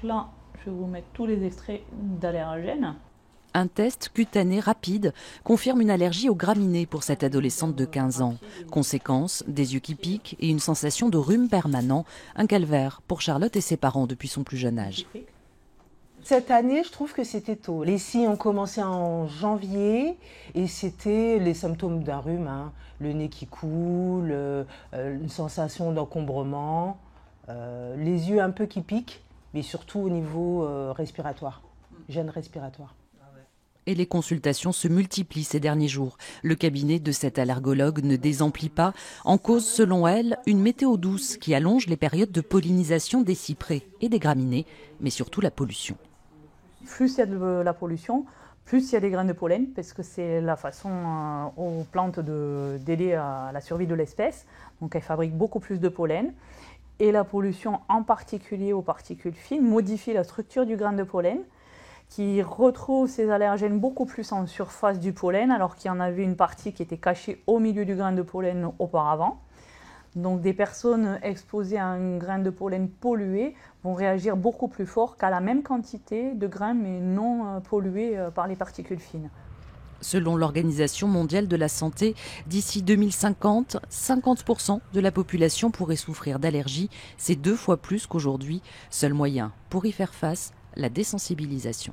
Donc là, je vais vous mettre tous les extraits d'allergènes. Un test cutané rapide confirme une allergie aux graminées pour cette adolescente de 15 ans. Conséquence, des yeux qui piquent et une sensation de rhume permanent, un calvaire pour Charlotte et ses parents depuis son plus jeune âge. Cette année, je trouve que c'était tôt. Les signes ont commencé en janvier et c'était les symptômes d'un rhume, hein. Le nez qui coule, une sensation d'encombrement, les yeux un peu qui piquent, mais surtout au niveau respiratoire, gêne respiratoire. Et les consultations se multiplient ces derniers jours. Le cabinet de cette allergologue ne désemplit pas. En cause, selon elle, une météo douce qui allonge les périodes de pollinisation des cyprès et des graminées, mais surtout la pollution. Plus il y a de la pollution, plus il y a des graines de pollen, parce que c'est la façon aux plantes d'aider à la survie de l'espèce. Donc elles fabriquent beaucoup plus de pollen. Et la pollution, en particulier aux particules fines, modifie la structure du grain de pollen, qui retrouve ces allergènes beaucoup plus en surface du pollen, alors qu'il y en avait une partie qui était cachée au milieu du grain de pollen auparavant. Donc des personnes exposées à un grain de pollen pollué vont réagir beaucoup plus fort qu'à la même quantité de grains, mais non pollués par les particules fines. Selon l'Organisation mondiale de la santé, d'ici 2050, 50% de la population pourrait souffrir d'allergies. C'est 2 fois plus qu'aujourd'hui. Seul moyen pour y faire face, la désensibilisation.